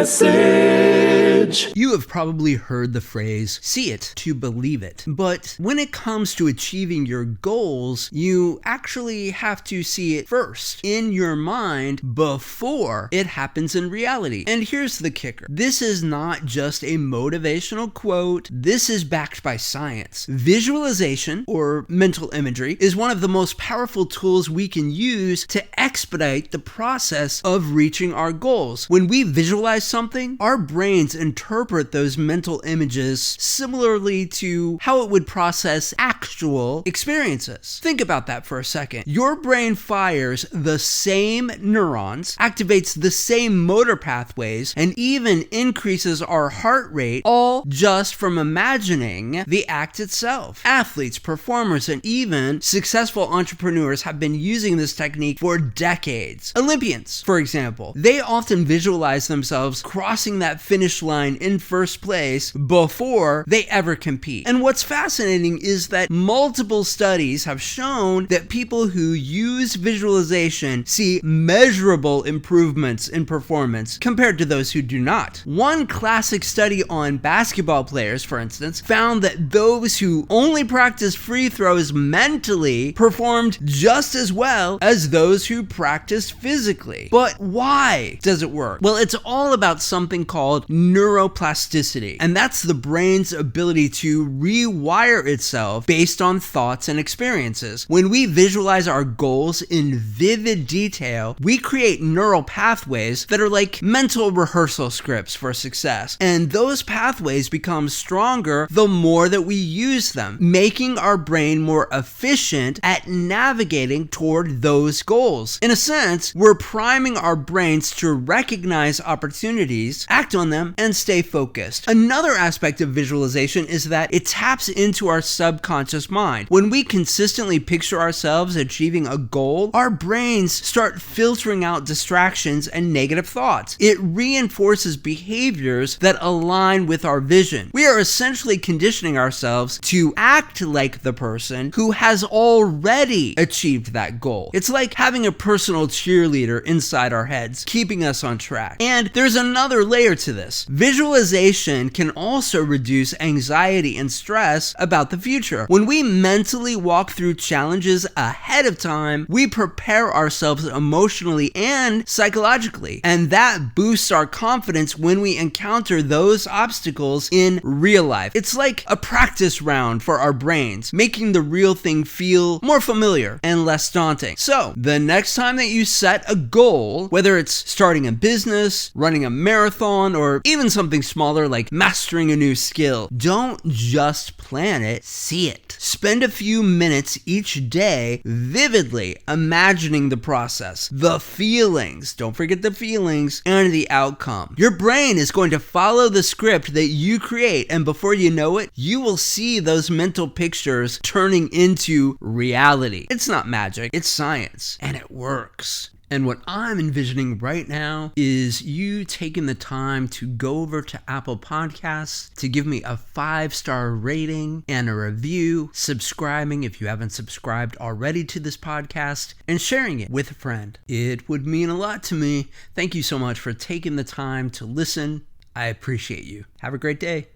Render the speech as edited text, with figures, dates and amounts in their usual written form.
message. You have probably heard the phrase, see it to believe it. But when it comes to achieving your goals, you actually have to see it first in your mind before it happens in reality. And here's the kicker. This is not just a motivational quote. This is backed by science. Visualization, or mental imagery, is one of the most powerful tools we can use to expedite the process of reaching our goals. When we visualize something, our brains interpret those mental images similarly to how it would process actual experiences. Think about that for a second. Your brain fires the same neurons, activates the same motor pathways, and even increases our heart rate, all just from imagining the act itself. Athletes, performers, and even successful entrepreneurs have been using this technique for decades. Olympians, for example, they often visualize themselves crossing that finish line in first place before they ever compete. And what's fascinating is that multiple studies have shown that people who use visualization see measurable improvements in performance compared to those who do not. One classic study on basketball players, for instance, found that those who only practiced free throws mentally performed just as well as those who practiced physically. But why does it work? Well, it's all about something called neuroplasticity, and that's the brain's ability to rewire itself based on thoughts and experiences. When we visualize our goals in vivid detail, we create neural pathways that are like mental rehearsal scripts for success, and those pathways become stronger the more that we use them, making our brain more efficient at navigating toward those goals. In a sense, we're priming our brains to recognize opportunities, act on them, and stay focused. Another aspect of visualization is that it taps into our subconscious mind. When we consistently picture ourselves achieving a goal, our brains start filtering out distractions and negative thoughts. It reinforces behaviors that align with our vision. We are essentially conditioning ourselves to act like the person who has already achieved that goal. It's like having a personal cheerleader inside our heads, keeping us on track. And there's another layer to this. Visualization can also reduce anxiety and stress about the future. When we mentally walk through challenges ahead of time, we prepare ourselves emotionally and psychologically, and that boosts our confidence when we encounter those obstacles in real life. It's like a practice round for our brains, making the real thing feel more familiar and less daunting. So, the next time that you set a goal, whether it's starting a business, running a marathon, or even something smaller like mastering a new skill, don't just plan it, see it. Spend a few minutes each day vividly imagining the process, the feelings, don't forget the feelings, and the outcome. Your brain is going to follow the script that you create, and before you know it, you will see those mental pictures turning into reality. It's not magic, it's science, and it works. And what I'm envisioning right now is you taking the time to go over to Apple Podcasts to give me a 5-star rating and a review, subscribing if you haven't subscribed already to this podcast, and sharing it with a friend. It would mean a lot to me. Thank you so much for taking the time to listen. I appreciate you. Have a great day.